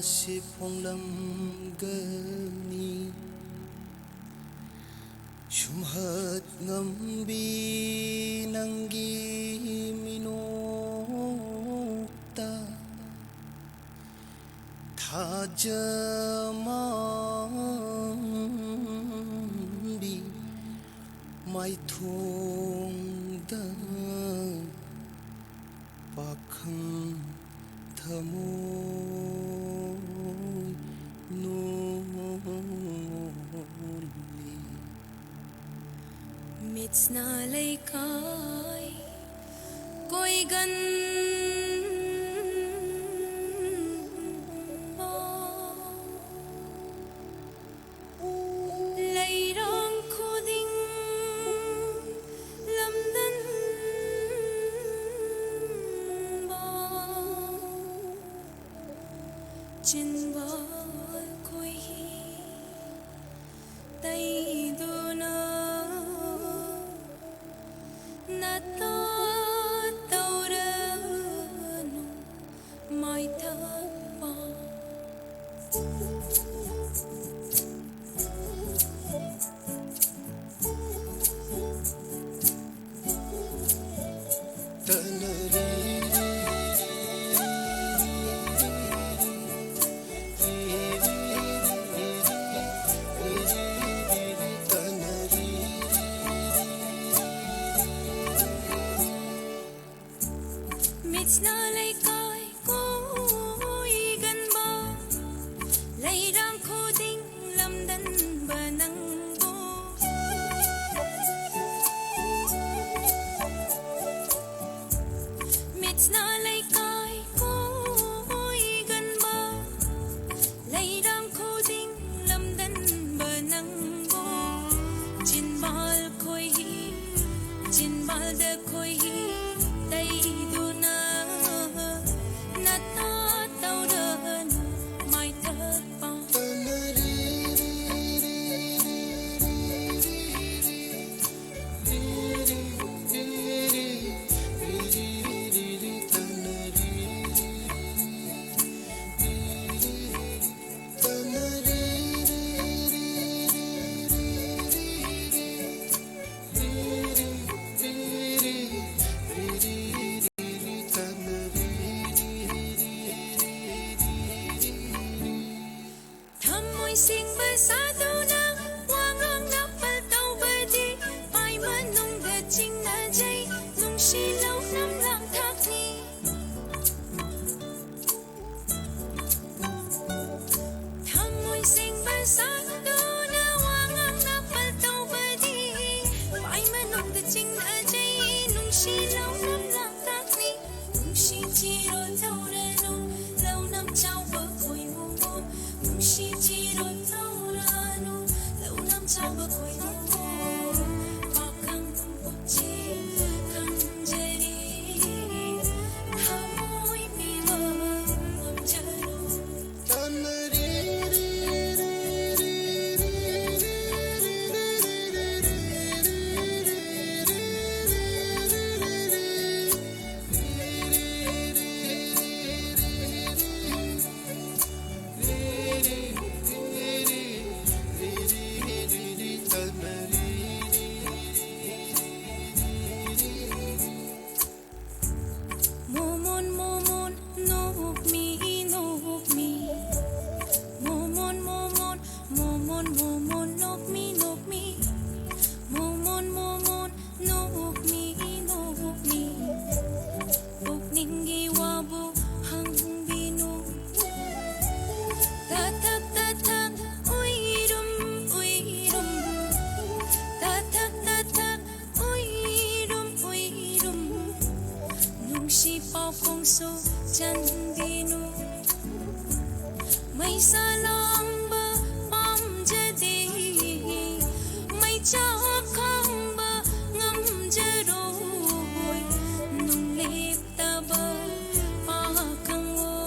siponglam gani shumhat ngambi nanggi minukta thajambi mai thongda pakhang thamoy nuli mits na lay kai koi gan Jinwal koi tay duna nata tauranu mai thapa Mits na lay kai koi gan ba lay rang ko ding lam dan ba nang bo Mits na lay kai koi gan ba lay rang ko ding lam dan ba nang bo Jin bal koi jin bal da koi tay duna nata tauranu mai thapa sing bersatu nang wangang napal tau badi pai manung da ching na jai nung shi lau nam lang thak ni thamoi sing bersatu nang wangang napal tau badi pai manung da ching na jai nung shi lau nam lang thak ni nung shi chi ro thau ra no lau nam chau ba khoi mu mo nung shi chi ro chào bờ khơi nước hoa khăng bốc chi khăng dễ đi thao môi mi mơ ngầm chờ đâu kong so chan dinu mai salam ba pam jadi mai cha khang ba ngam jero nung lep ta ba pa khang o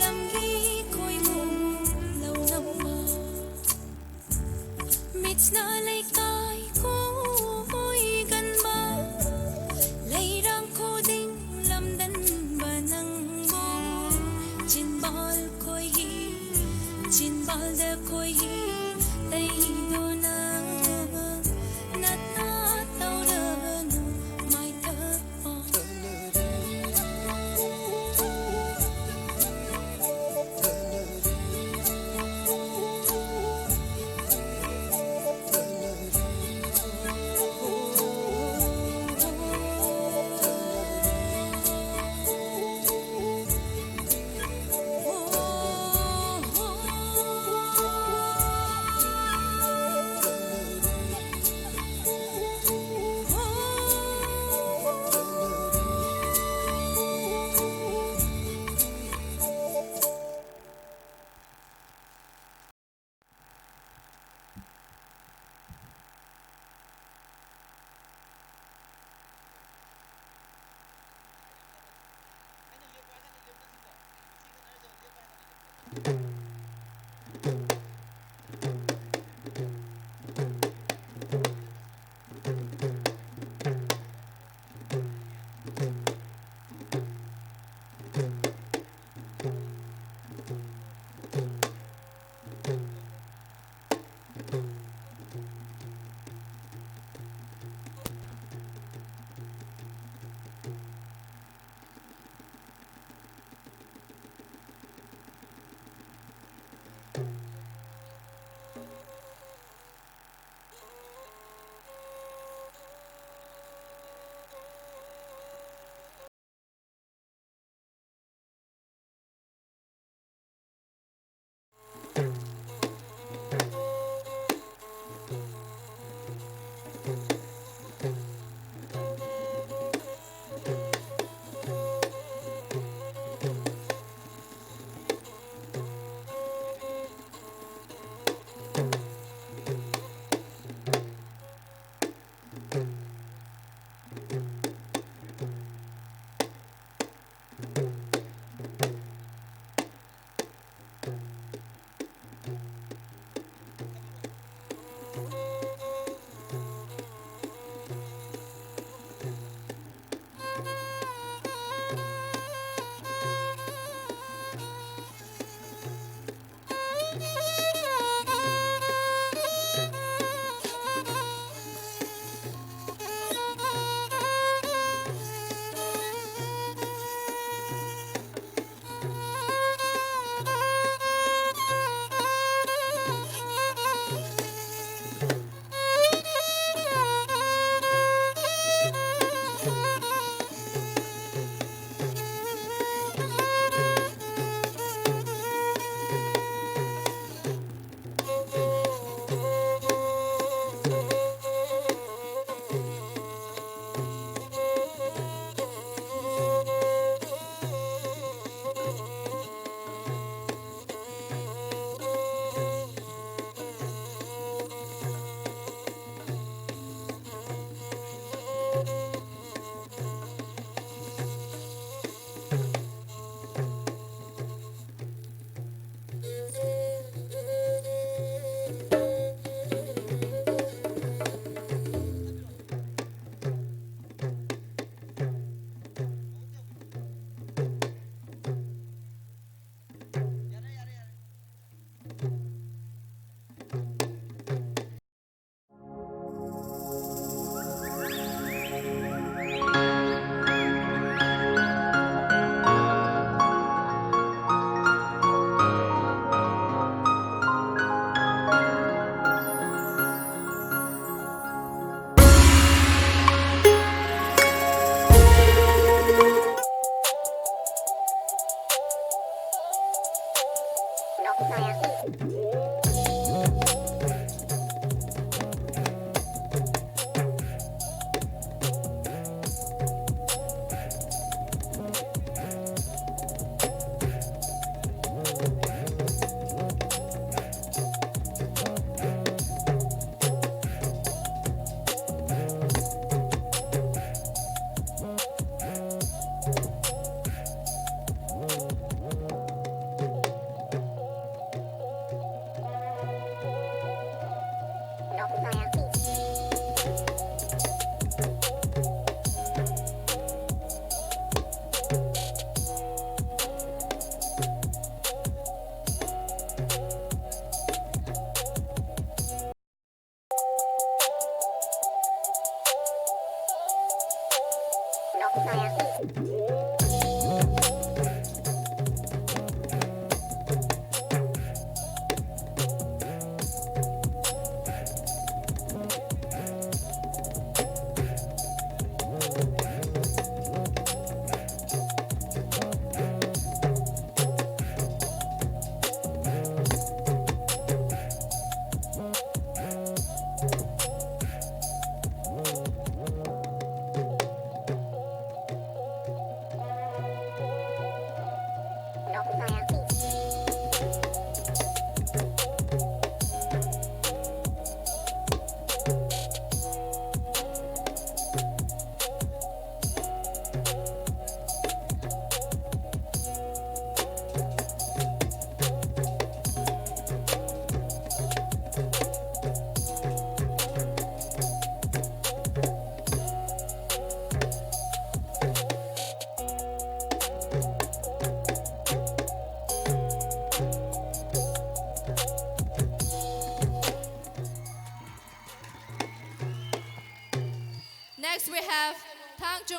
lam gi khoi mu lâu năm ma mits na lai kai koi gan ba lai rang ko ding lam dan ba nang bo chin bal ꯏꯝꯐꯥꯜꯗ ꯈꯣꯏꯍꯤ ꯇꯩꯗꯨꯅ ꯅꯠꯅ ꯇꯧꯔꯒꯅꯨ ꯃꯥꯏꯊꯛꯄ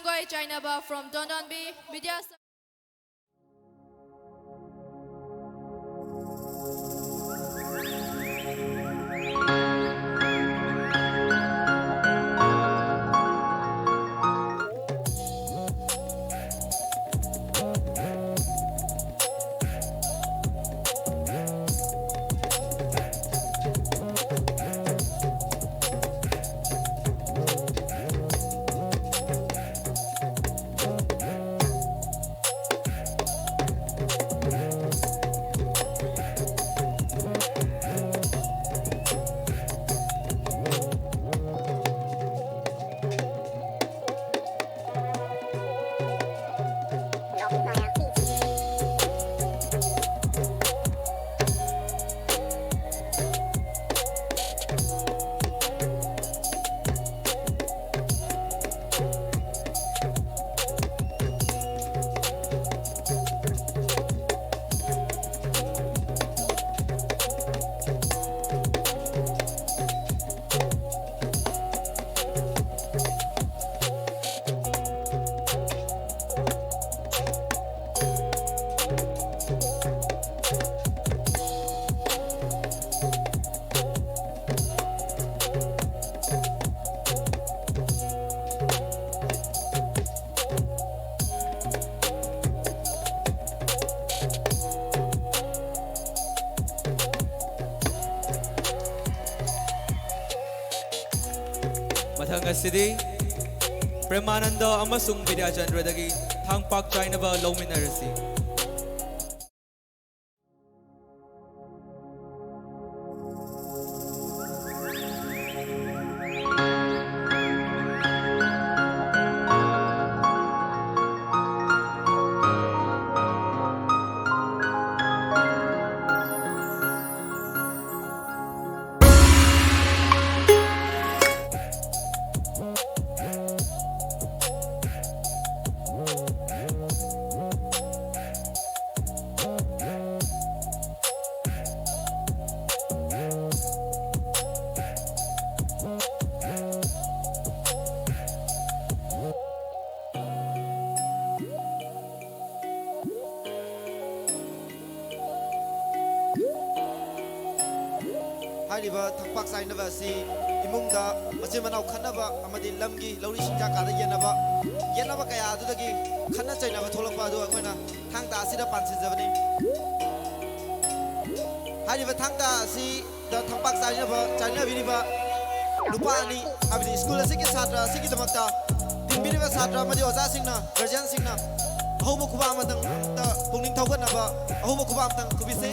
Sungoi Chainaba from Dondonbi, Vidya. Mathang asidi Premananda amasung Vidya Chandradagi Thangpak Chainaba Lominarasi. Hariba Thakpak Sainaba si Imungda Masimana Kanaba Amadi Lamgi Lori Shinjaka Yenaba Kaya Dudagi Kana Chainaba Tolapa Duakana Tangda Sida Pansin Zavani Hariba Tangda si the Thakpak Sainaba China Viniba Lupani Abdi School Siki Satra Siki Tamata Timbiriva Satra Madi Oza Singna Garjan Singna Ahoba Kubamatang Pungning Taukanaba Ahoba Kubamatang Kubise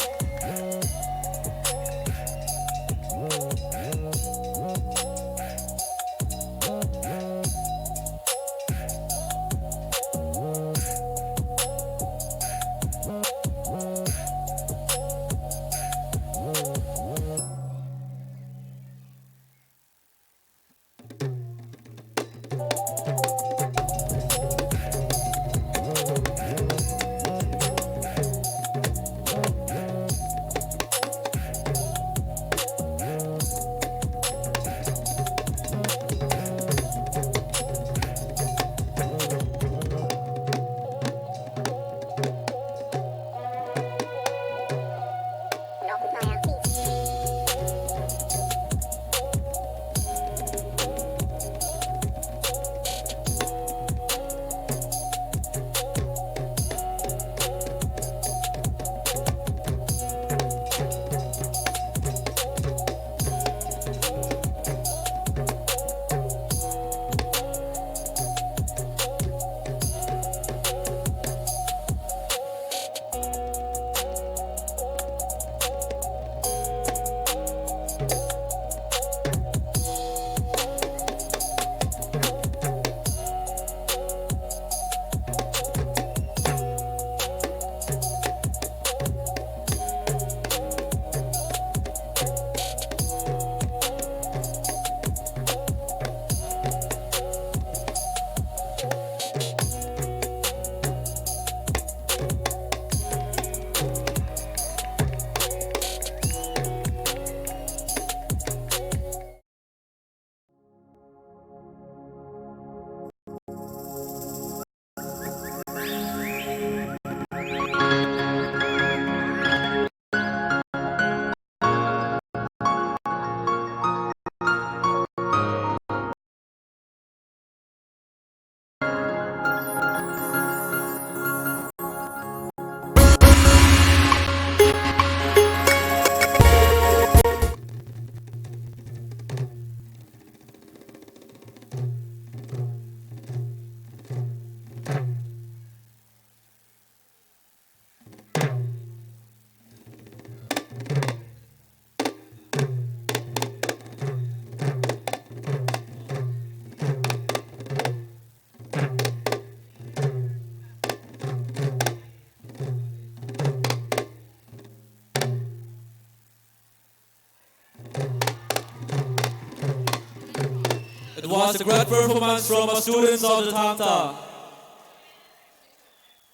was a great performance from our students of the Thangta.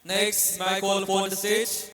Next, may I call upon the stage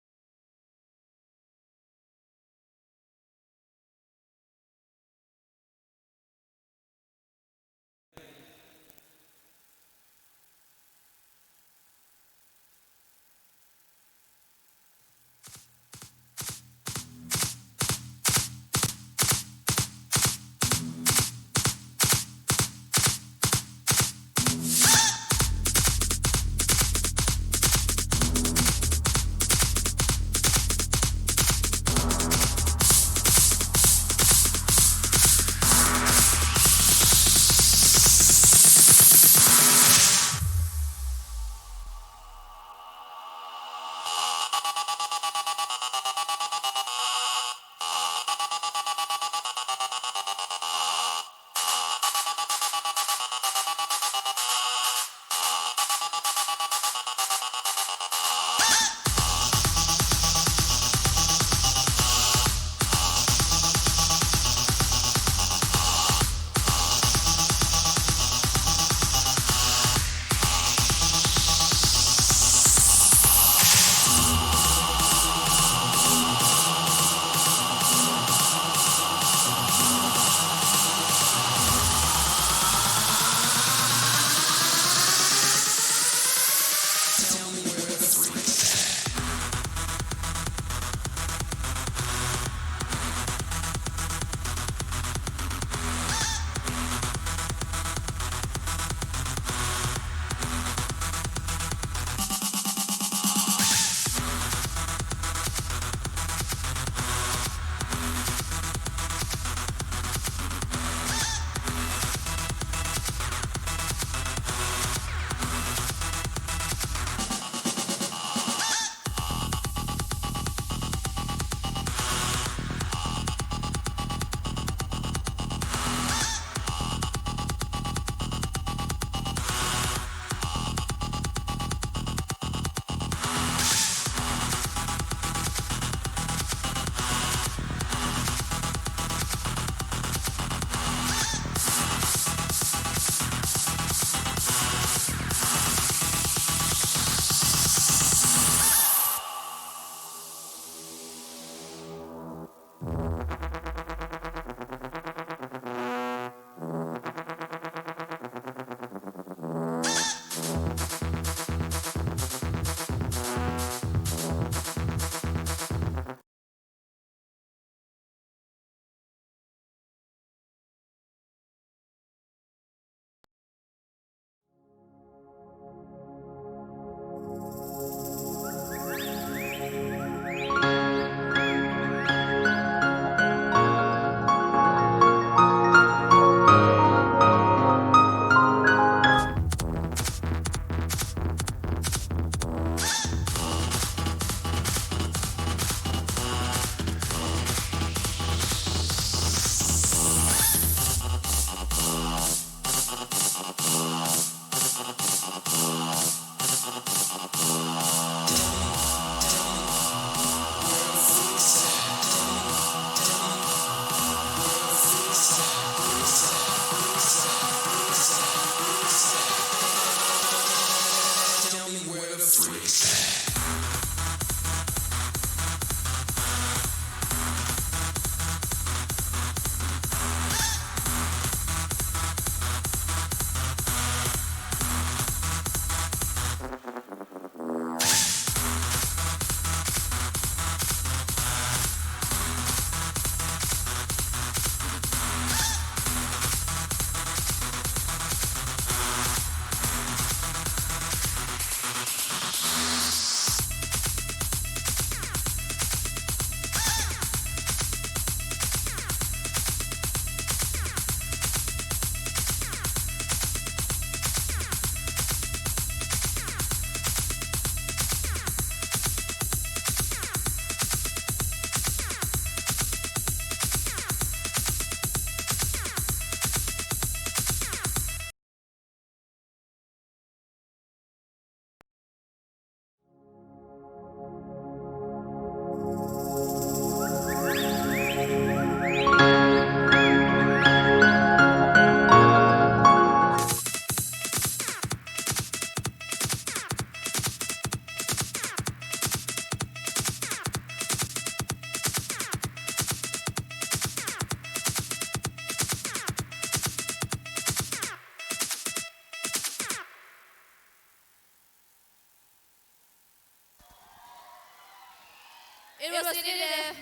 City,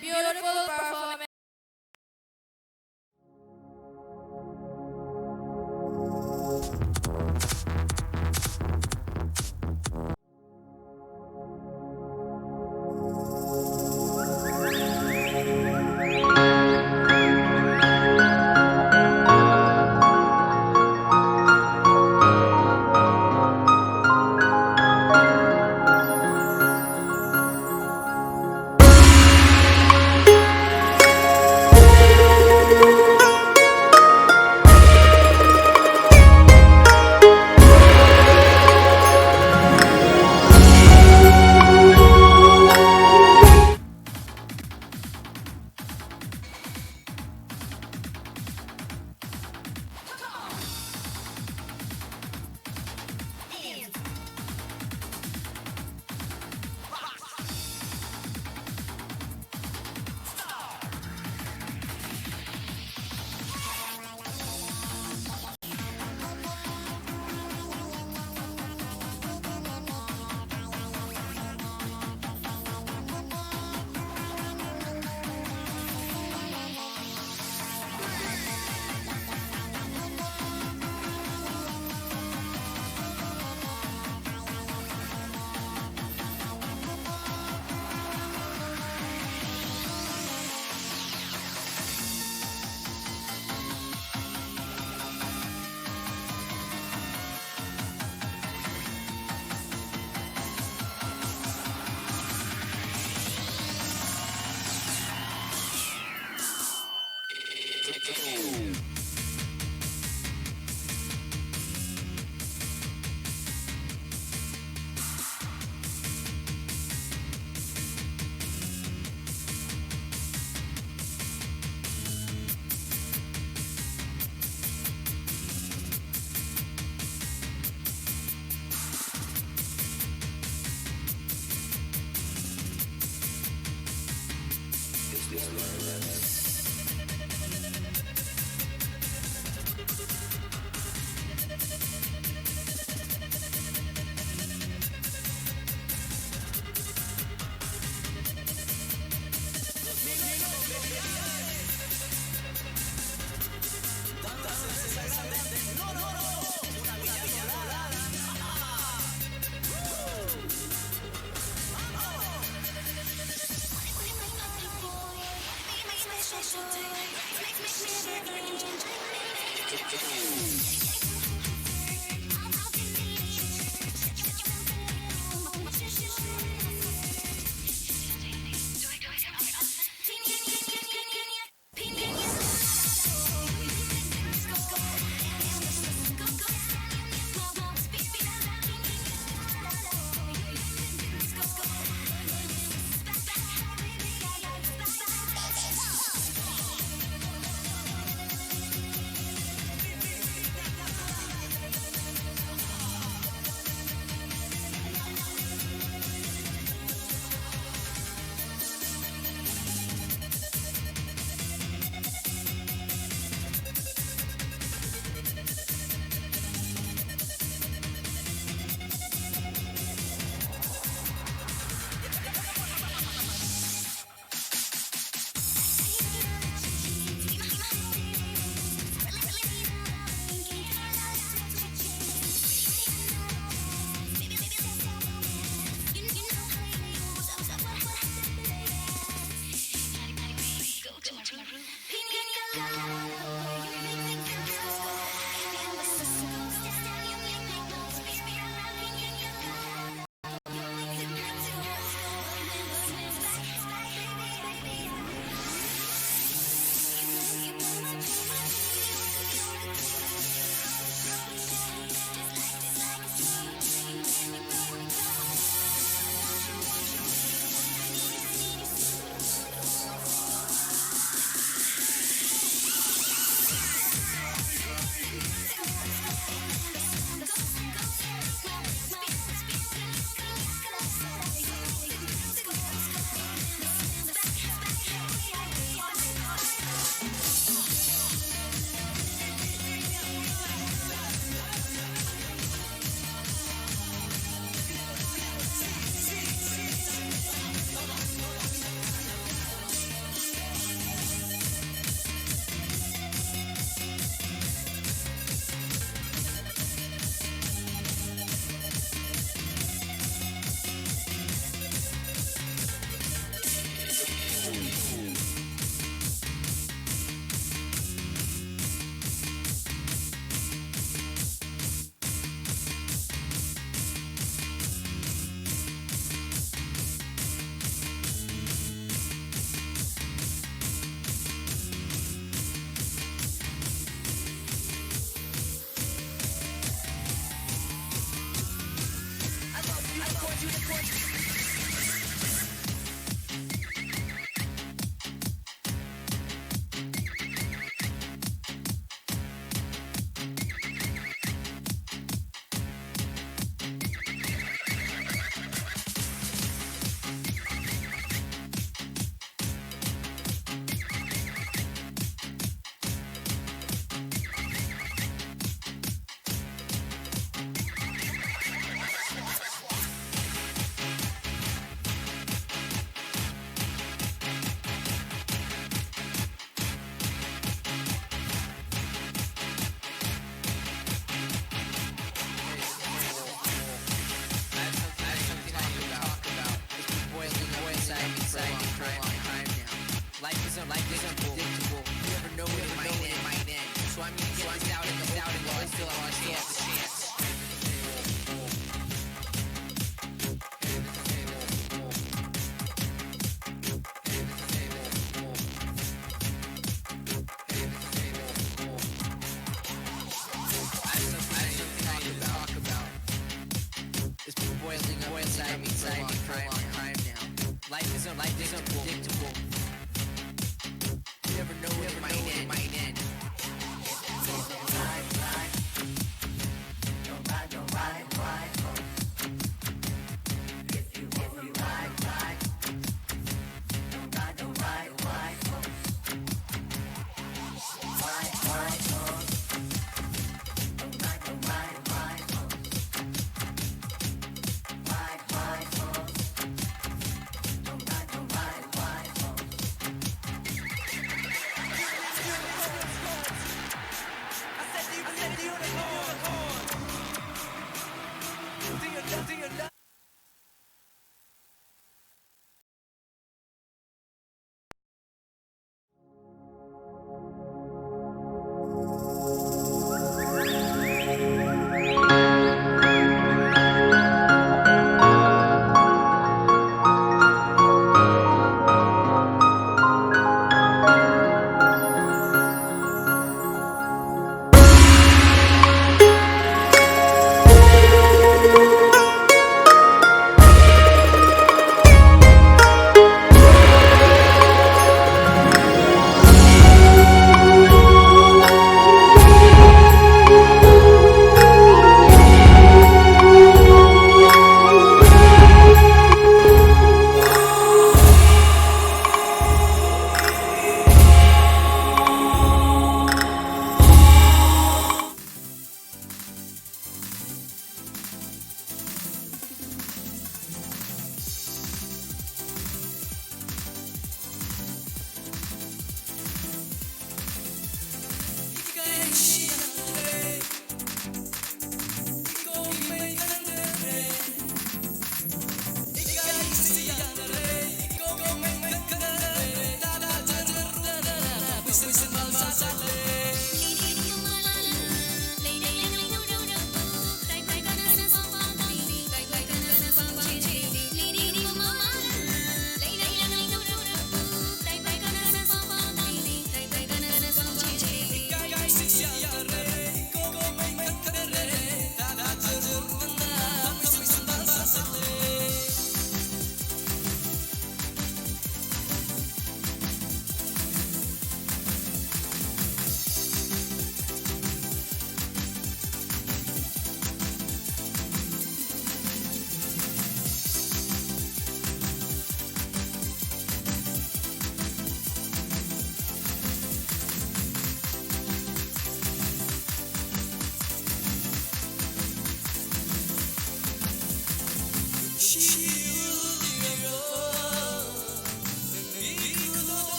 beautiful performance.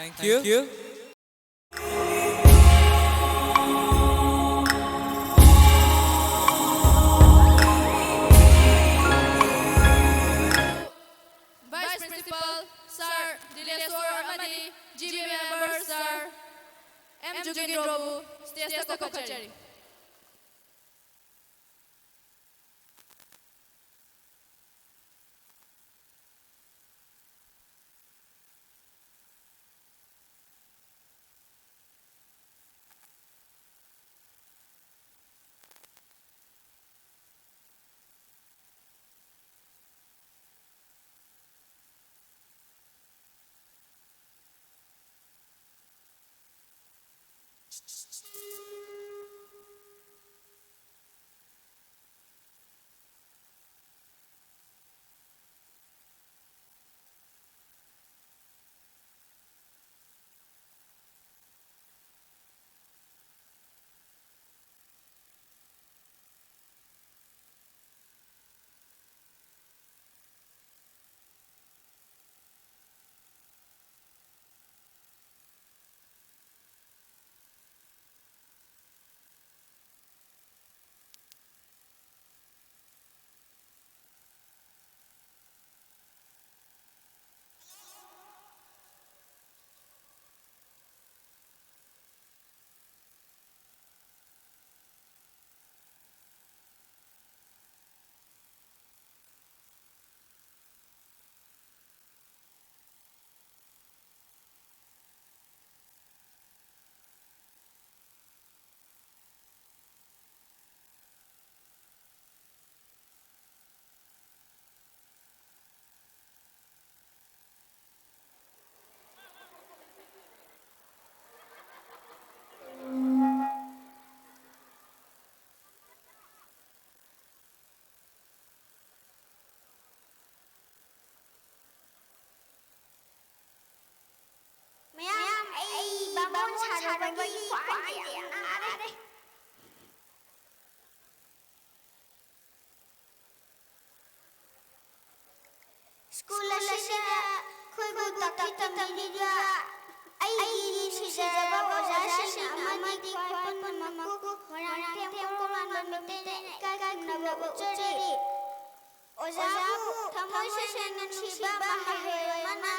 Thank you. Vice Principal, Sir Dileswar Amadi, GB Member, Sir M. Jugindrobu, State Secretary. bagi kuai dia nare. School asida khoi tak tamliga ai sijaba ojasin amadi kwai mamaku Moirang temporan mamite ka naba uchari ojabu thamoisen siba mahayana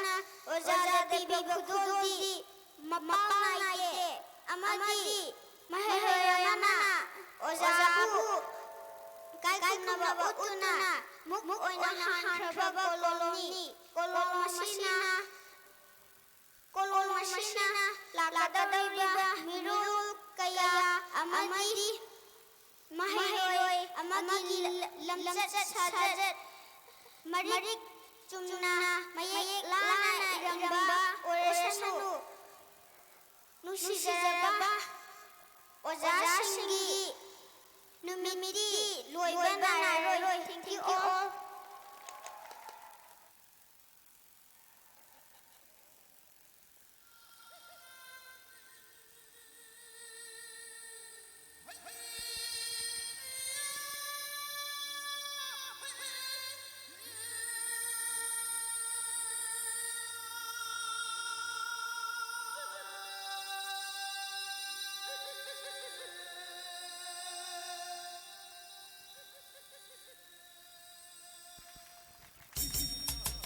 ojaja tibi khudodi mapanaite amadi mahayana ojabu kai naba utuna muk oina hantraba kolon masina lakadaiba miru kaya amadi mahayoy amagi lamjat sajat marik chumna mayek lana ramba orasanu nusijaba ojasingi numiti loibana roy thank you all.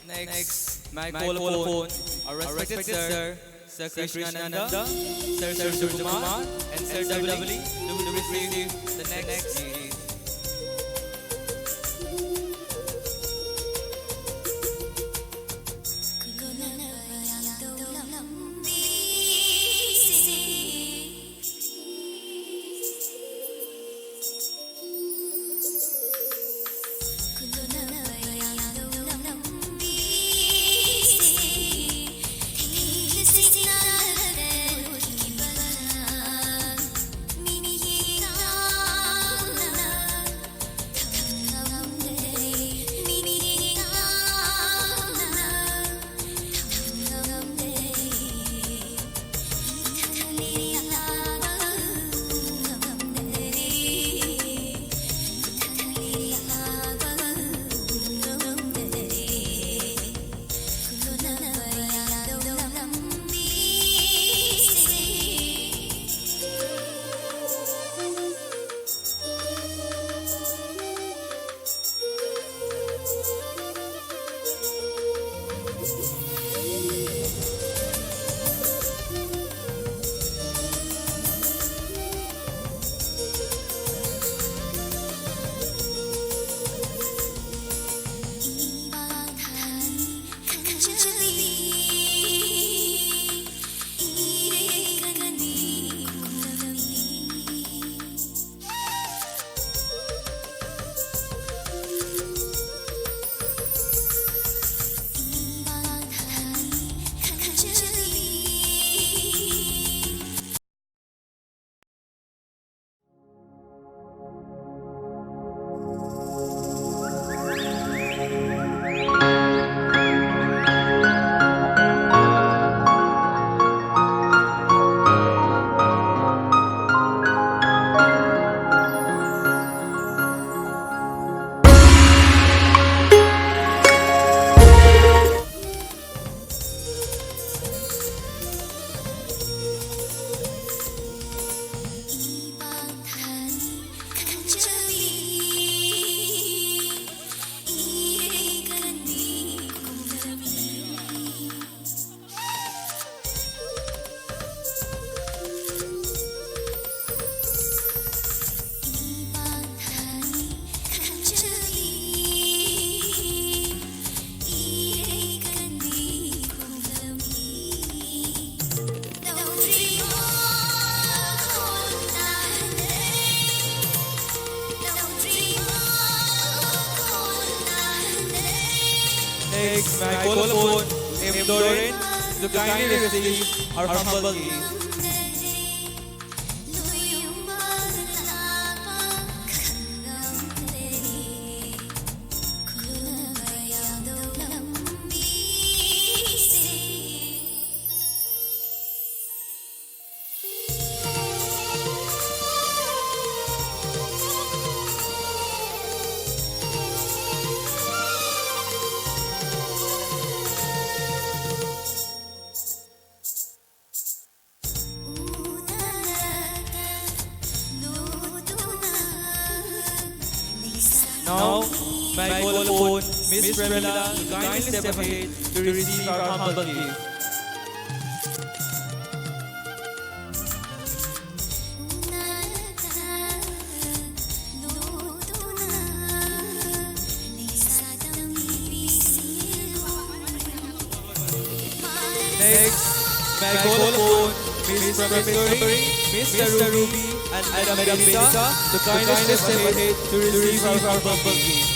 Next, microphone, our respected Sir Krishnananda, Sir Surkumar, and Sir Davali to receive the next CD. Next, microphone, M. Doran, to kindly receive our humble gift. Now, may I call upon Miss Premila to kindly step ahead to receive our humble gift. Next, may I call upon Miss Professor, Mr. Ruby, and Madam Melissa to kindly step ahead to receive our humble gift.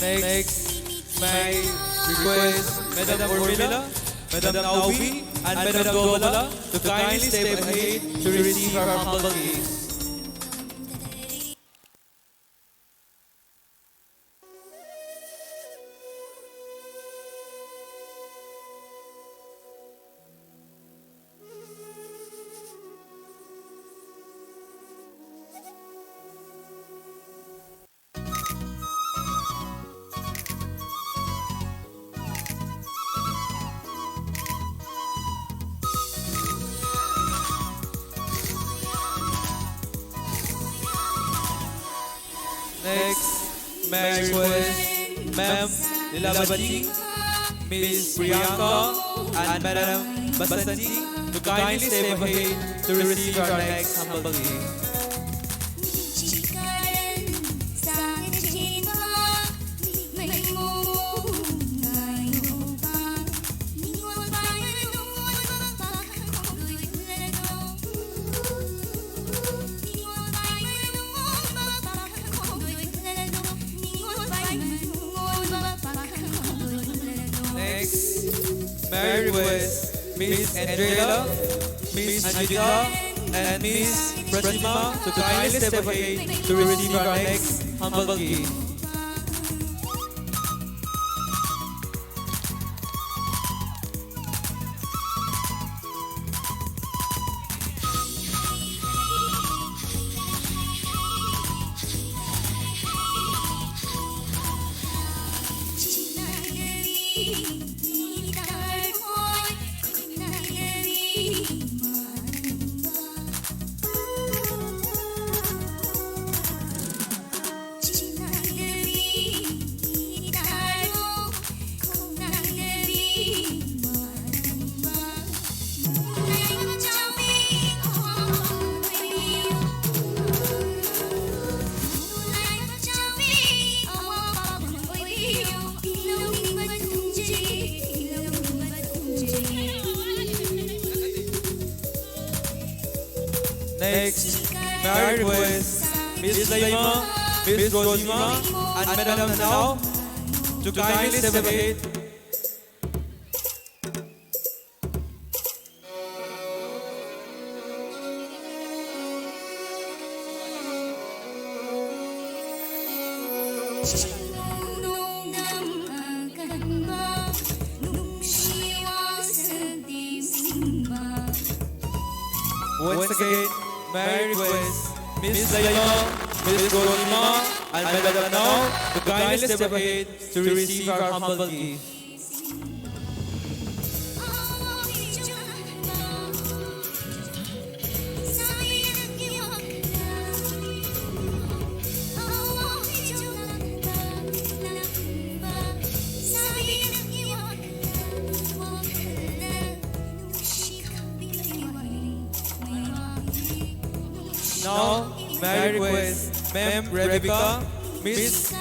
Next, may I request Madam Urmila, Madam Naubi, and Madam Dobala to kindly step ahead to receive our humble gift. Next, may I request Ma'am Nilavati, Miss Priyanka, and Madam Basanti to kindly step ahead to receive our next humble gift. May I request Miss Andrea, Miss Anjita, and Miss Pratima to kindly step ahead to receive our next humble gift. Next, may I request Miss Laima, Miss Rosima, and Madam Nanao to kindly step ahead. Once again, may I request Miss Laima, Miss Rosima, and Madam Nanao to kindly step ahead to receive our humble gift. Now, may I request Ma'am Rebecca, Miss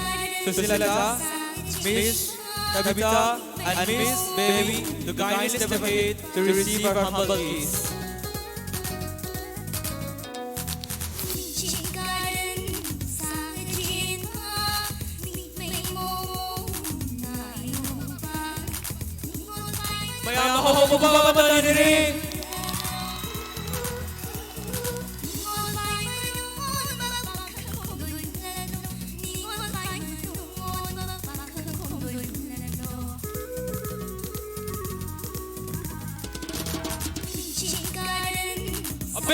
Susilata, Miss Tabitha, and Miss Baby to kindly step ahead to receive our humble gift. Maya mahuhubaba ba diri?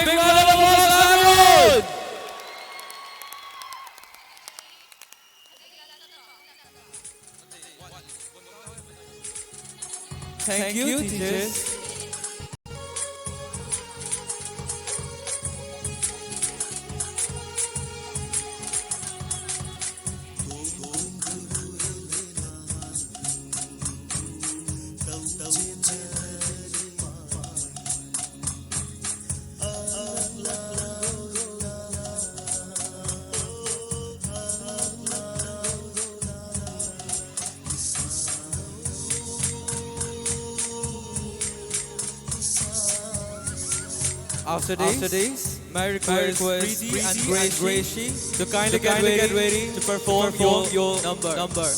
Big round of applause, everyone! Thank you, teachers. After this, may I request Preeti and Gracie to kindly get ready to perform your number.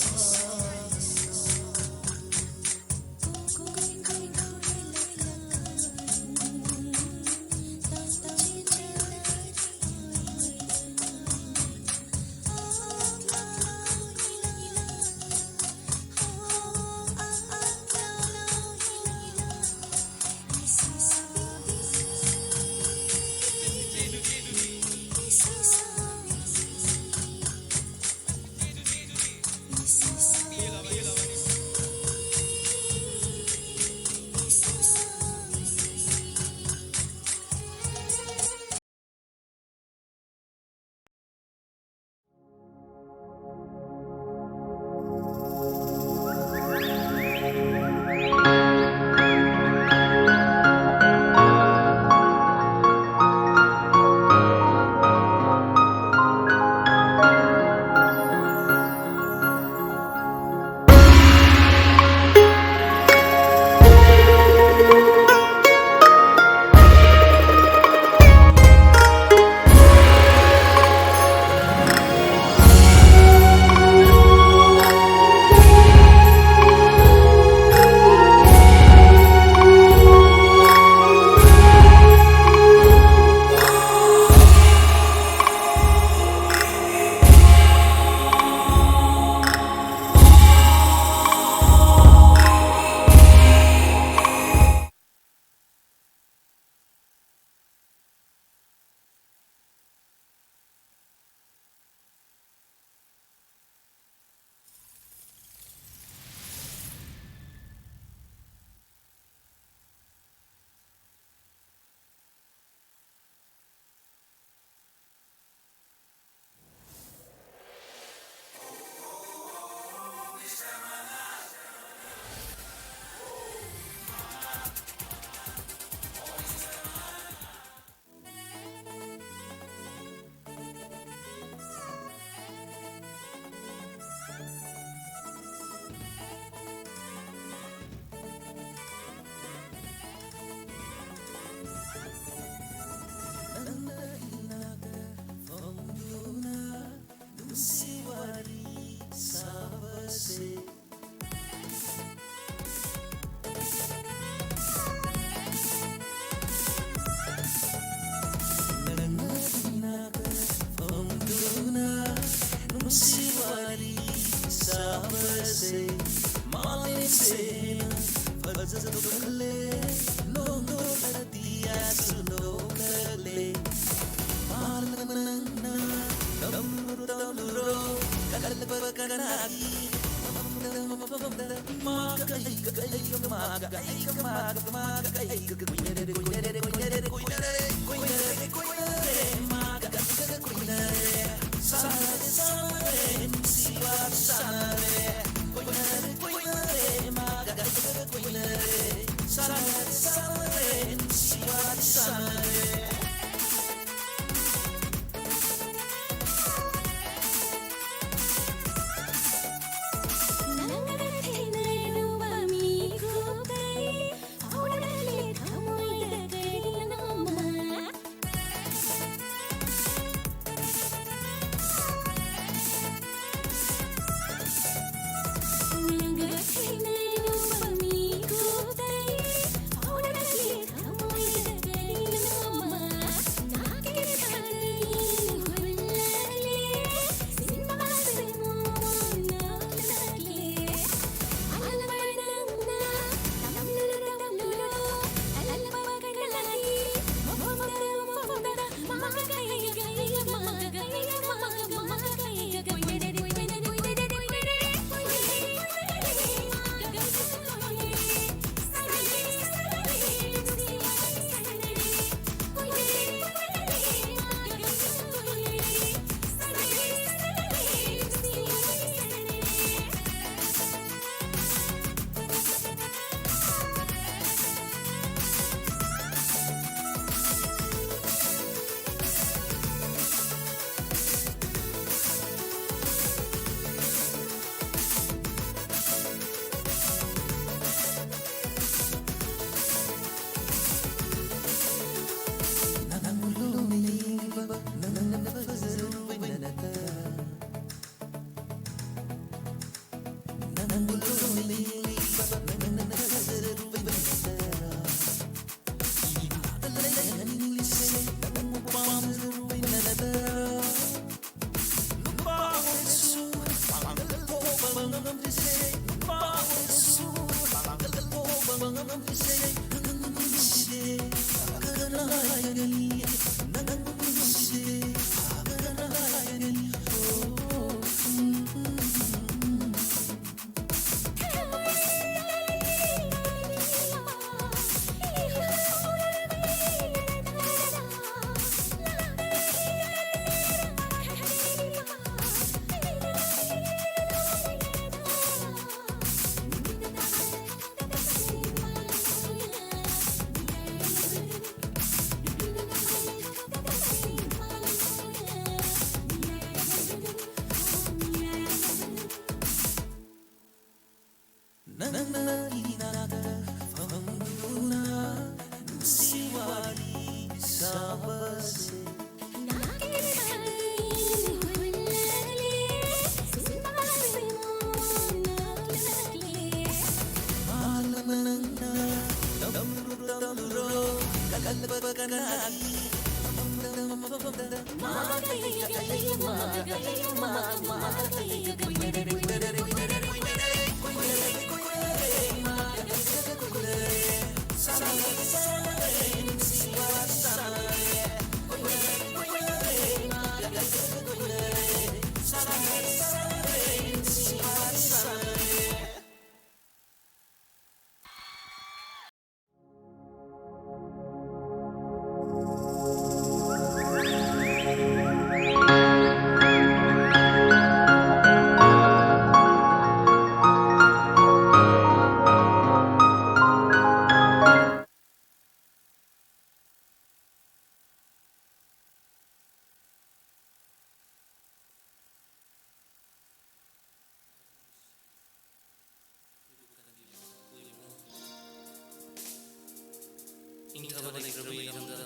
ꯏꯪꯊꯕ ꯂꯩꯈ꯭ꯔꯕ ꯏꯔꯝꯗ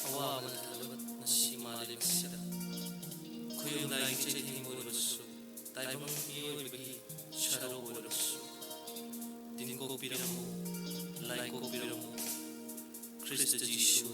ꯑꯋꯥꯕꯅ ꯊꯜꯂꯕ ꯉꯁꯤ ꯃꯥꯂꯦꯝꯁꯤꯗ ꯈꯨꯌꯨꯝ ꯂꯥꯏꯒꯤ ꯆꯩꯊꯦꯡ ꯑꯣꯏꯔꯕꯁꯨ ꯇꯥꯏꯕꯪ ꯃꯤꯑꯣꯏꯕꯒꯤ ꯁꯔꯧ ꯑꯣꯏꯔꯕꯁꯨ ꯇꯤꯟꯀꯣꯛꯄꯤꯔꯝꯃꯨ ꯂꯥꯏꯀꯣꯛꯄꯤꯔꯝꯃꯨ Christ ꯖꯤꯁꯨ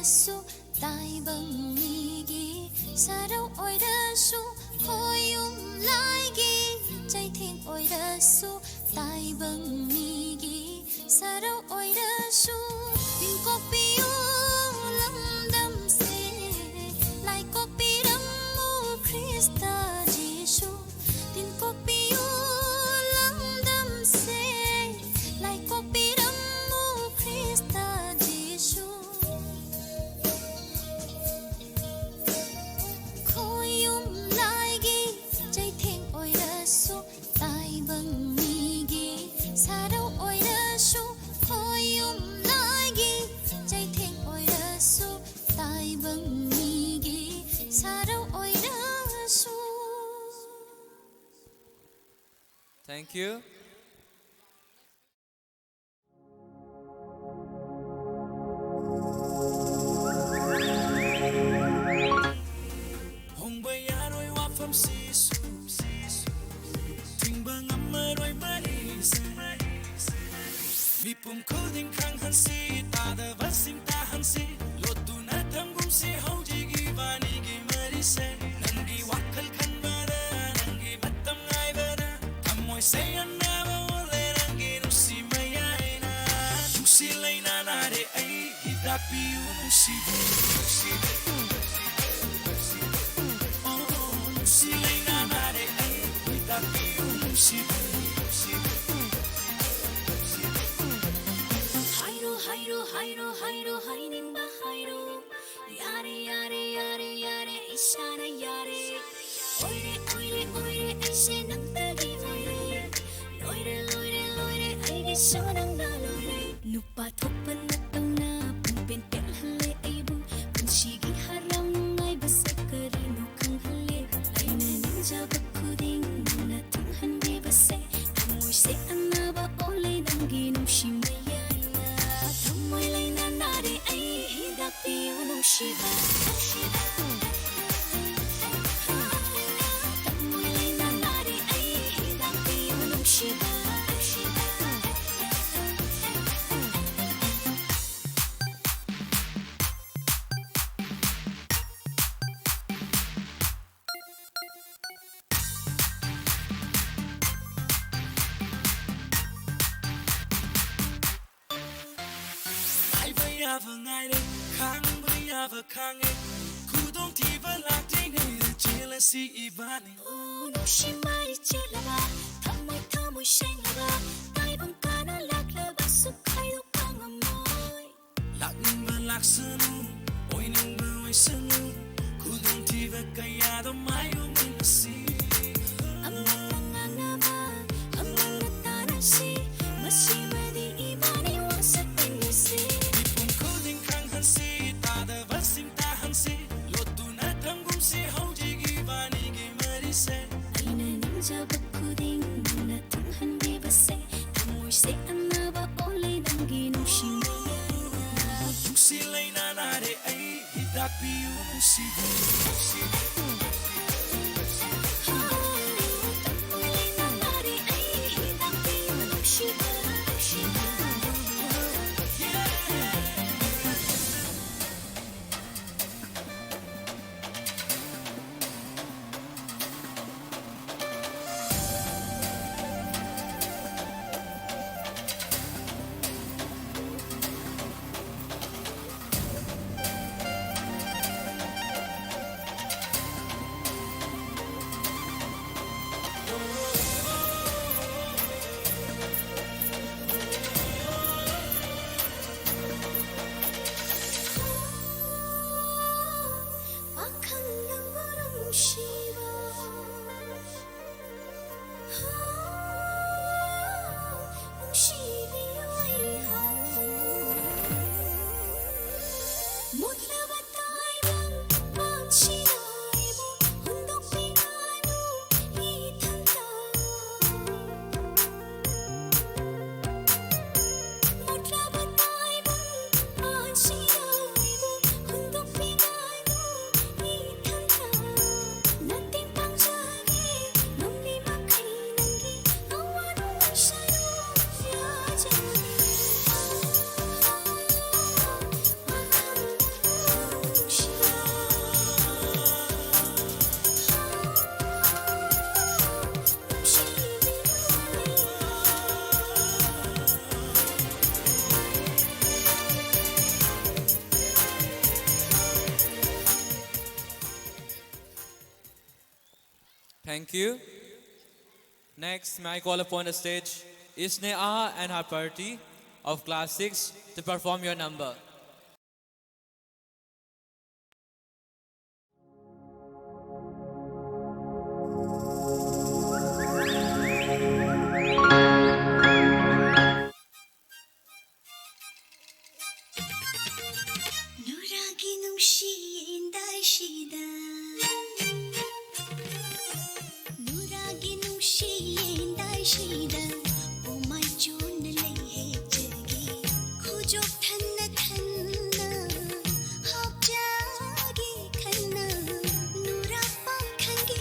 su tai bang mi gi sa rau oi da su khoi lai gi chai theng oi da su tai bang mi gi sa rau oi da su tin ko piu lam dam se lai ko pi ram mu Krista Jesu tin ko piu lam dam se lai ko pi ram mu Krista Jesu khoi lai gi chai theng oi da su tai bang mi gi sa rau oi da su khoi lai gi chai theng oi da su tai bang mi gi sa rau oi da su. Thank you. Hồng bay á đôi hoa phẩm si su Thình bờ ngắm mơ đôi mây Mi pum khô thình khang hắn si Ta đờ vắt sinh ta hắn si Lột tu nát thăm gum si hậu chỉ ghi và ni ghi mơ đi se Nâng ghi wak khal khăn bờ đơ Nâng ghi bắt tâm ngai bờ đơ Thăm môi say ăn na bờ vô lê Nâng ghi nụ si mây ai na Nụ si lây na na de ai Hi da piu nụ si bù Si lay na na de ay With that piu si Hayro hayro hayro hayro hayning ba hayro yare yare yare yare ishana yare oire oire oire aise nantagi oire loire loire loire aige sanang na loire nupa thoppan natangna punpen tel halle aibu punshigi harang ngai basakari no khang halle laina ninja bakuding nuna tung hande base amoy se anaba ole nangi nung shimaya thamoy laina na de ai hidak piu nung shiba thamoy laina na de ai hidak piu nung shiba Ai bay à vờ ngai de khang bay à vờ khang e Khu dong thi vờ lạc đi ngay Chỉ là si ibani nung shimai chelaba thamoy shenglaba tai bang kana laklaba sukhai do pangamoy Lạc ninh vờ lạc sanu Ôi ninh vờ ôi sanu Khu dong thi vờ kaya do mai o min si amangangaba amangatanasi masimadi ibani wasatinasi Mi pum khô thình khang hắn si Ta đờ vắt sinh ta hắn si Lột tu nát thăm gum si hậu chỉ ghi và ni ghi mơ đi se aina ninja bakuding nuna tung hande base amoy se anaba ole dangi nung shimaya Nụ si lay na na de ay Hidak piu nung si bù thamoy laina na de ai hidak piu nung shiba Thank you. Next, may I call upon the stage Isneha and her party of Class 6 to perform your number. 누라기 눈시인 달시다 누라기 눈시인 달시다 봄말 좋은 레이저기 구족 탄나 탄나 합자기 칸나 누라빵 칸기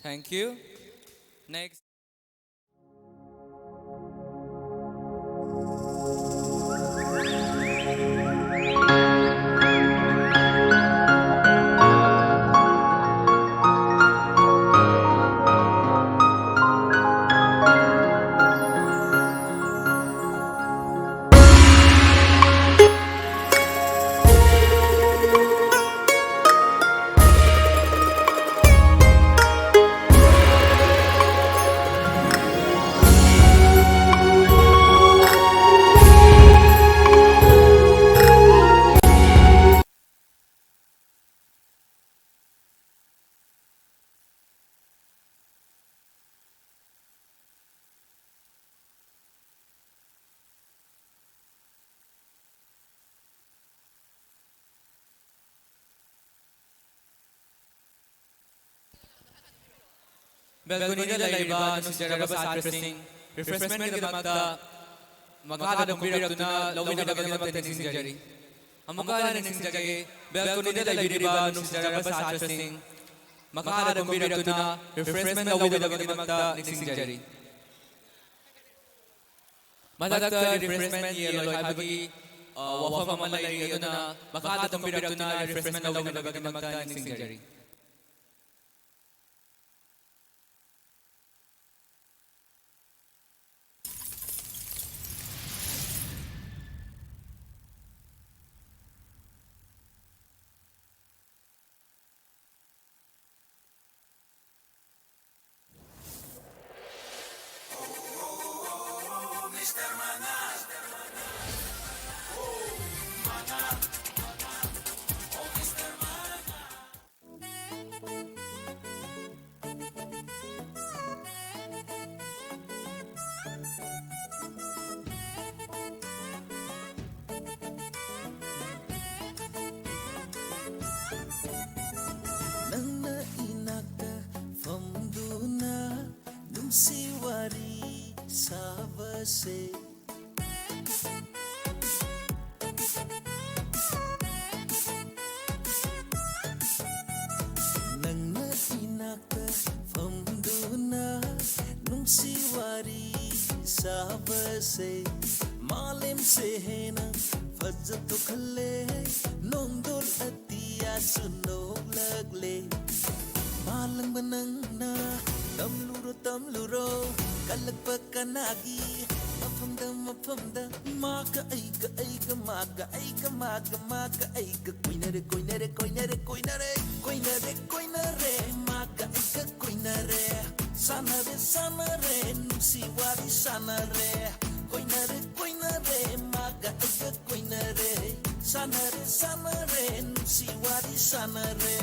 Thank you. Next. balcony da laiba nusjaraba satrasing refreshment gidamata makada kumbiraktuna lawinagagidamata ningsingjari amukana ningsingjage balcony da laibiriba nusjaraba satrasing makada kumbiraktuna refreshment lawinagagidamata ningsingjari madakta refreshment yelloy habagi wafam ama lairi aduna makada kumbiraktuna refreshment lawinagagidamata ningsingjari Nangna inaka famduna nungsiwari sabase Nangna inaka famduna nungsiwari sabase Malim sehena fajjato khalle nongdol atiya sunok lagle Malang banangna tamluro kalagpa kanagi mafamda maga aiga maga aiga koinare maga aiga koinare sanare nusiwari sanare koinare maga aiga koinare sanare nusiwari sanare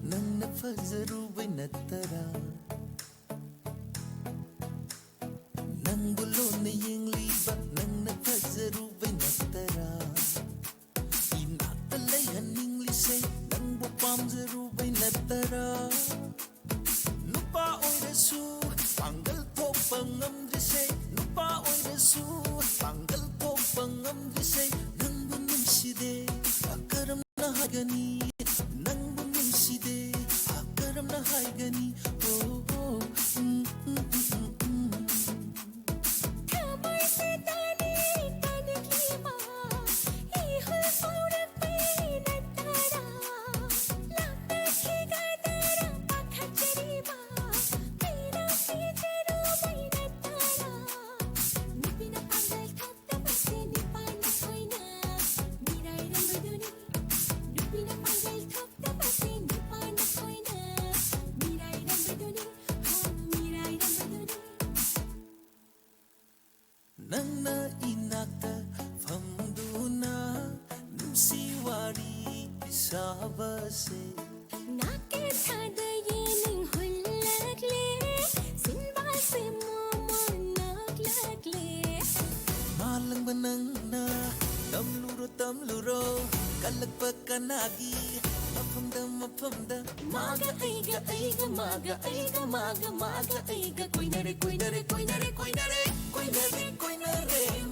Nangna fazarubai natara Nangulone yengliba nangna fazarubai natara Inatalay haninglise nangbo pamzarubai natara Nupa oirasu panggal thopangam dise Nupa oirasu panggal thopangam dise Nangbu numside akaram na hagani Nangna inaka famduna nungsiwari sabase Nake thada ye ning nangna tamluro kalakpa kanagi mafamda maga aiga maga aiga koinare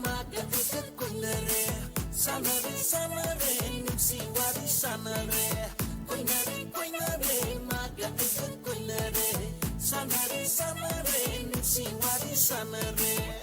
maga aiga koinare sanare nimsi wadi sanare koinare maga aiga koinare sanare nimsi wadi sanare.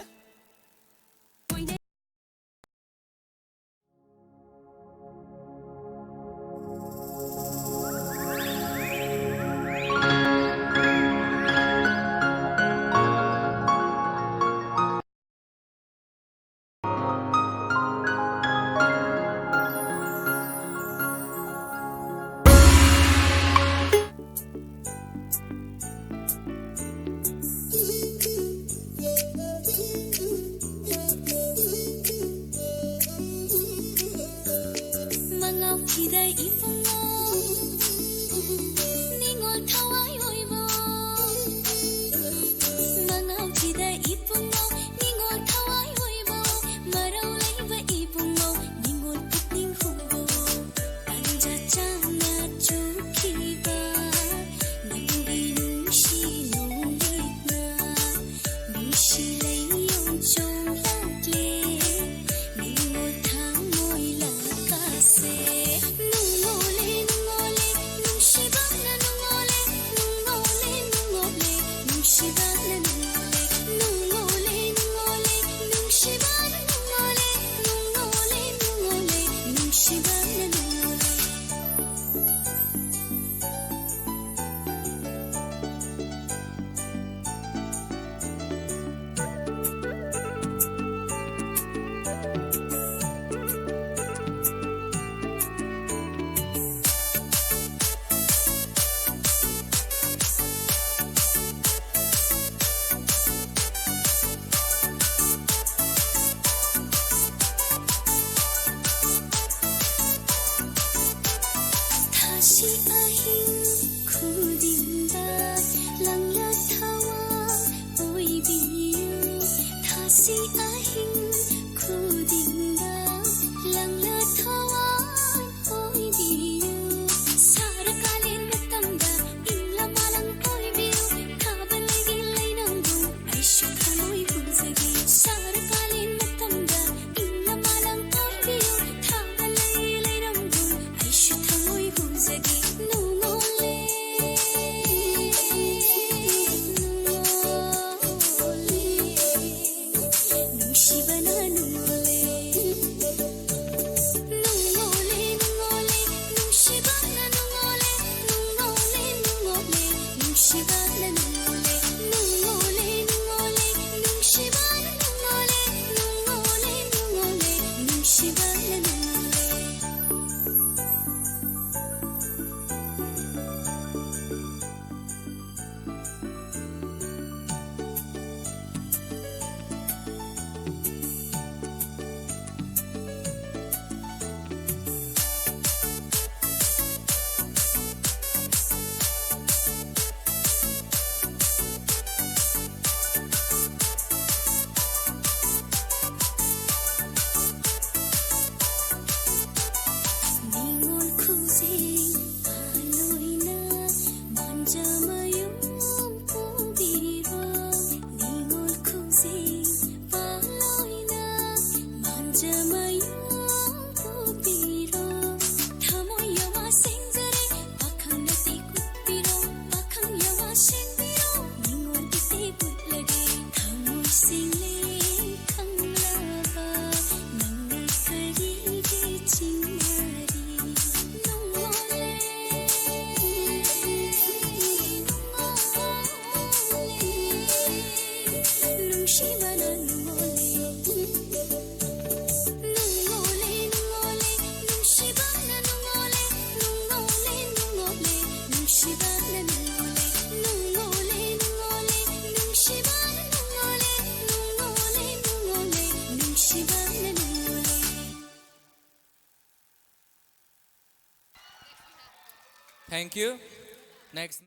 Thank you. Next.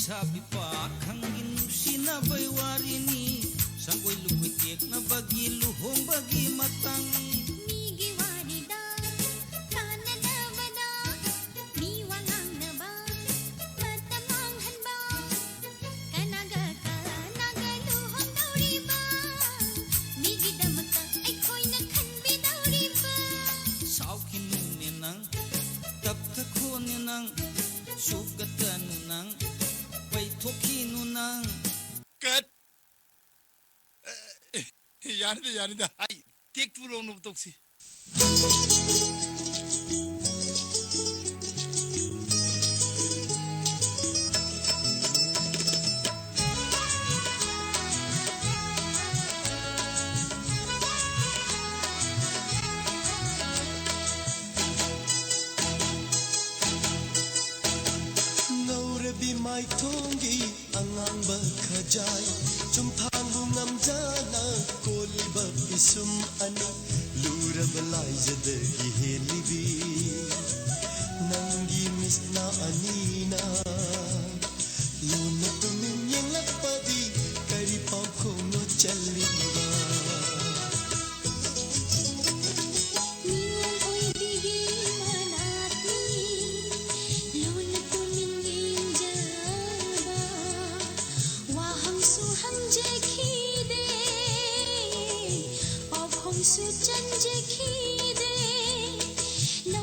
Sabi pa kangin sinabay warini Sangkoy lukoy kek na bagi luhong bagi matangi Migi wanida Kana na bada Miwangang na ba Matamanghan ba Kanaga ka Nagaluhong daw riba Migi damag ka Ay ko'y naghanbi daw riba Sao kinunin ng Taptakunin ng Sugatan ng Tokinunang Cut. Yani da. Ay, tek tulong no toksi. Bi mai thongi angang ba khajai chum thangu ngam jana koli ba pisum ani lura balai jade gi helibi nangi misna anina luna tumin yang lapadi kari pau khono chaliba Su chân je khi de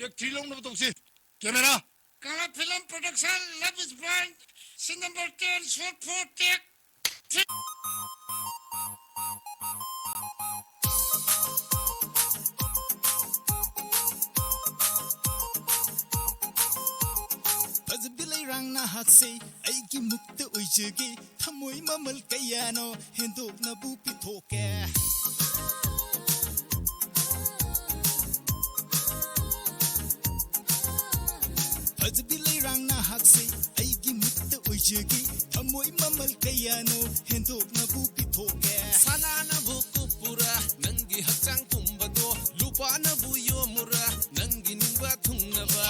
take 3 लौनब तौसी camera कला film production love is blind scene number 10 shot 4 take Rang na hak say ai ki mukta oijege thamoi mamal kayano hendok na bu pithoke Bilay rang na hak say ai ki mukta oijege thamoi mamal kayano hendok na bu pithoke sana na bu kupura nangi hakchang pumbado lupa na bu yomura nangi ningba thungnaba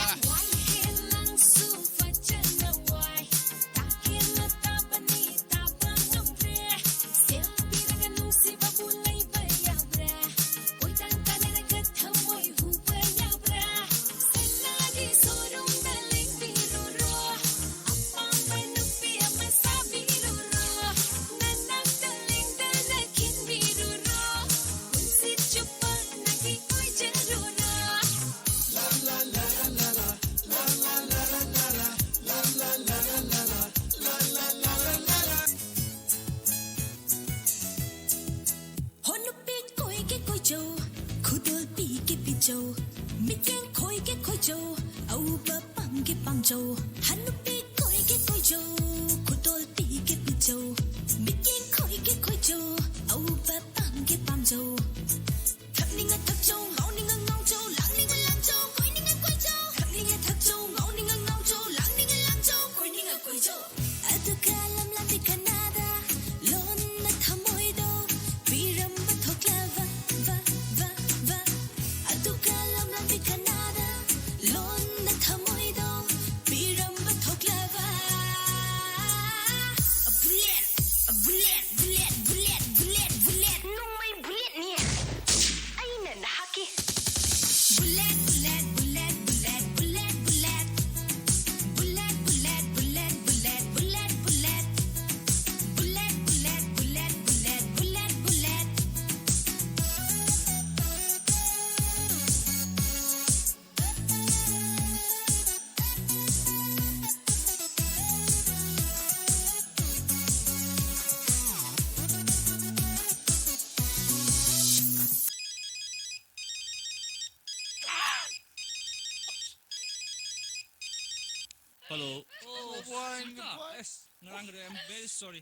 Hello. Oh, fine. Yes. Narangre, I'm very sorry.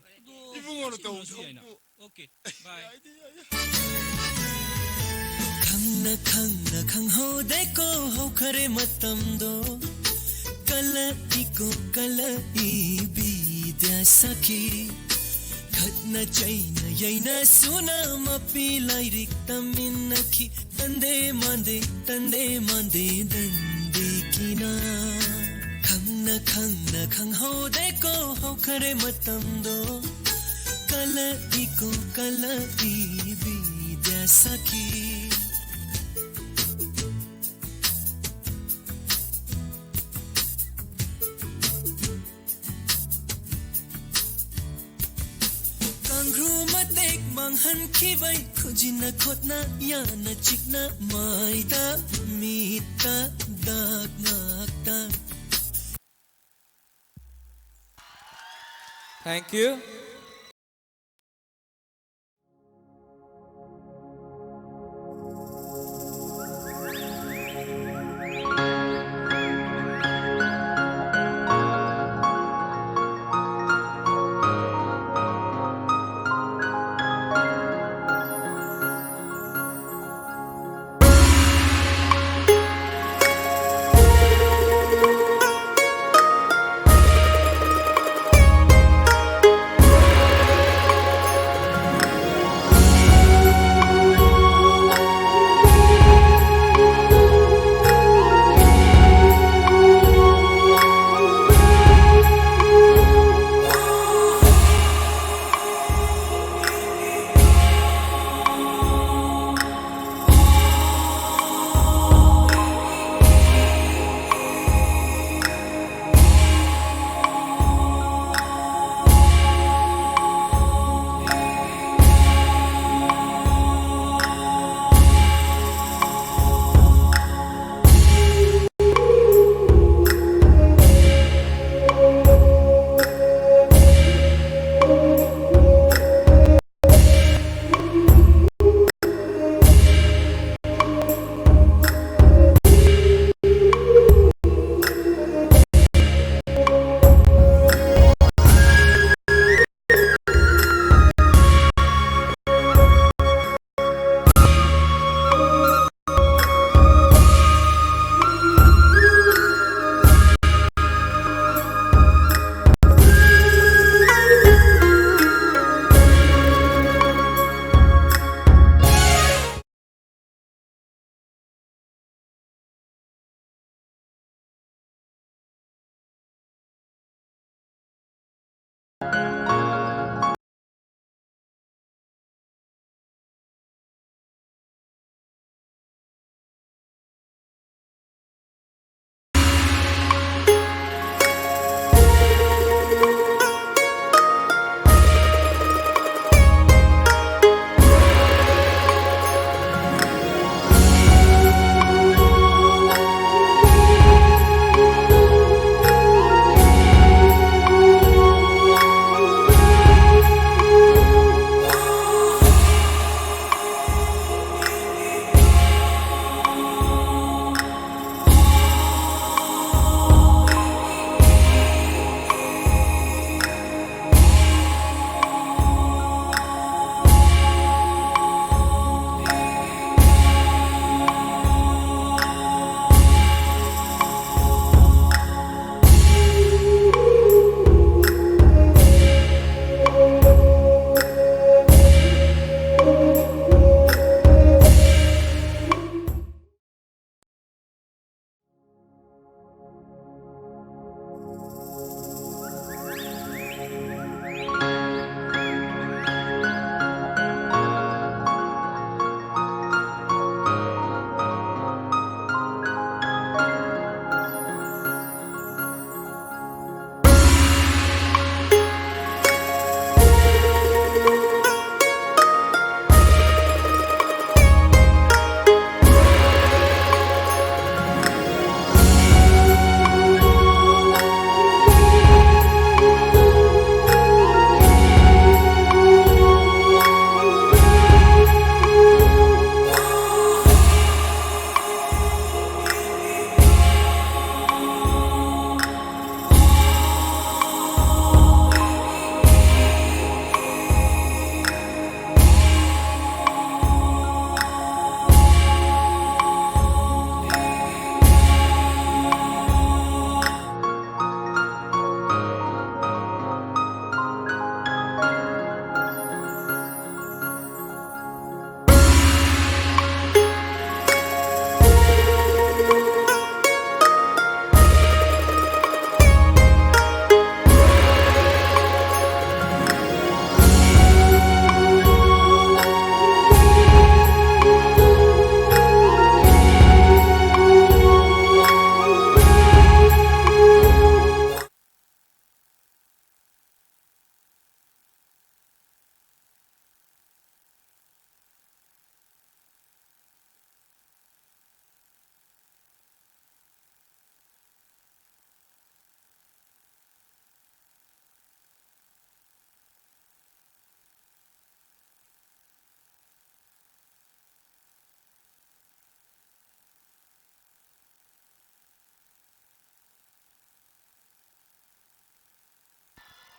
Ibungo to. Okay. Bye. Khangna khangna khang ho deko ho khare matam do kala I bidya sakhi khatna chaina yaina suna mapi lairik tamin nakhi tande mande dande kina khangna khang ho deko ho khare matam do kala I bidya sakhi Matek manghan kivai khujina khotna yana chikna maida mita dak nakta. Thank you.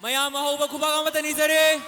mayam mahauba khubak amata nizare.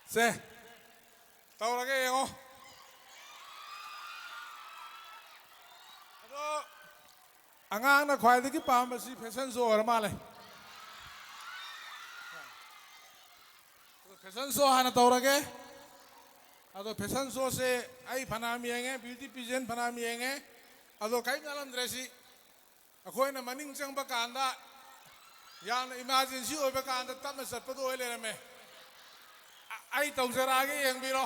Se, taurage yengo. Ado, angang na khwaidagi pambasi fashion show or male. Fashion show hana taurage. Ado fashion show se ai phanami yenge, beauty pageant phanami yenge. Ado kai ngalam dresi. Akhoi na maning chang ba kanda. Yang emergency oi ba kanda tapna satpado oi le me. Ai tong sarage yang biro.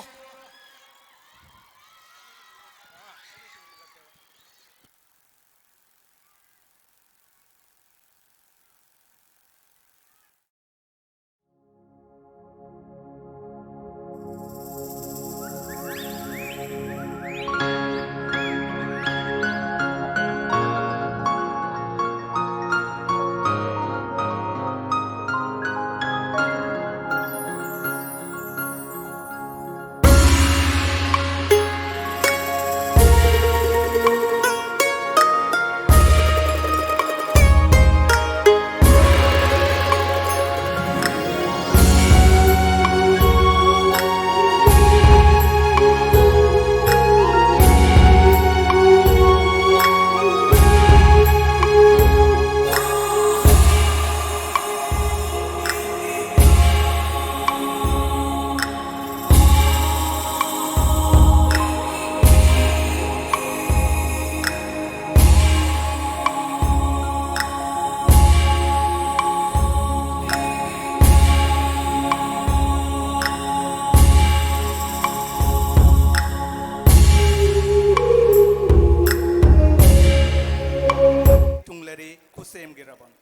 kusem girabon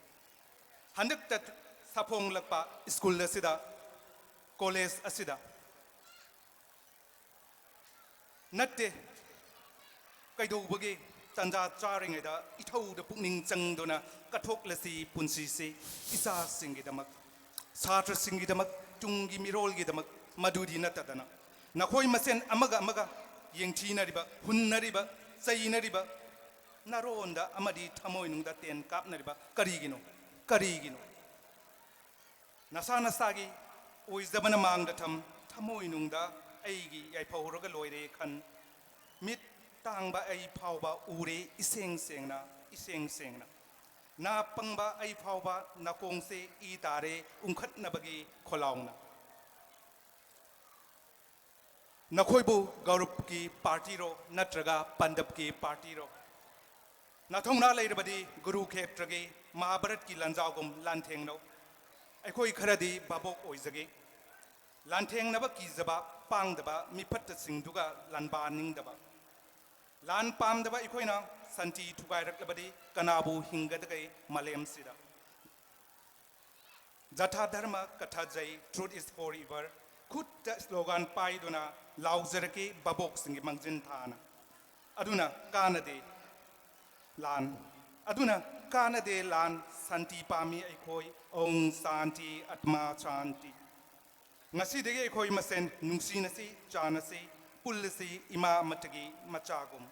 handak tat sapong lakpa school asida college asida natte kaido bagi tanja charing ida ithau da pukning changdona kathok lasi punsi se isa singi damak satra singi damak tungi mirol gi damak madudi natadana nakhoi masen amaga amaga yengthina riba hunnariba sayinariba naronda amadi thamoi nungda ten kap nariba karigino nasana sagi oizabana mangda thamoi nungda aigi ai phawraga loire khan mit tangba ai phawba ure iseng sengna na pangba ai phawba na kongse I tare ungkhat nabagi kholauna nakhoibu gaurup ki party ro natraga pandap ki party ro nathongna leirabadi guru khetrage mahabharat ki lanjagum lantheng no aikhoi kharadi babok oizage lantheng naba ki jaba pangdaba miphat singduga lanba ningdaba lan pamdaba ikhoina santi thugairak kanabu hingadagai malem sida jatha dharma katha jai truth is forever khut slogan paiduna lauzarake babok singi mangjin thana aduna kanade lan santi pami aikhoi ong santi atma chanti ngasi dege aikhoi masen nungsinasi chanasi pulsi ima matagi machagum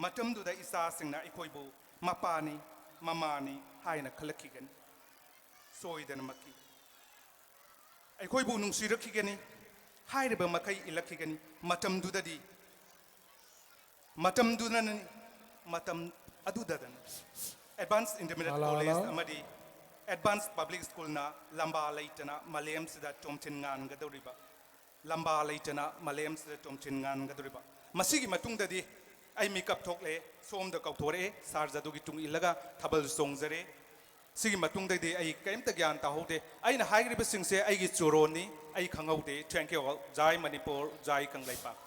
matam duda isa singna aikhoi bu mapani mamani haina khalakhigan soidan maki aikhoi bu nungsirakigani hairiba makai ilakhigani matam dudadi matam dunan matam adudadan advanced intermediate college amadi advanced public school na lamba laitana malem sida tomchin ngan gadoriba lamba laitana malem sida tomchin ngan gadoriba masigi matungdadi ai makeup thokle som da kauthore sarjadu gi tung ilaga thabal songjare ꯁꯤꯒꯤ ꯃꯇꯨꯡꯗꯗꯤ ꯑꯩ ꯀꯩꯝꯇ ꯒ꯭ꯌꯥꯟ ꯇꯥꯍꯧꯗꯦ ꯑꯩꯅ ꯍꯥꯏꯔꯤꯕꯁꯤꯡꯁꯦ ꯑꯩꯒꯤ ꯆꯨꯔꯣꯟꯅꯤ ꯑꯩ ꯈꯪꯍꯧꯗꯦ thank you all ꯖꯥꯏ ꯃꯅꯤꯄꯨꯔ ꯖꯥꯏ Kangleipak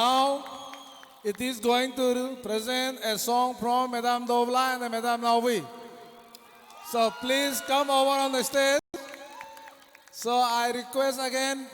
Now it is going to present a song from Madame Dovla and Madame Naomi. So please come over on the stage. So I request again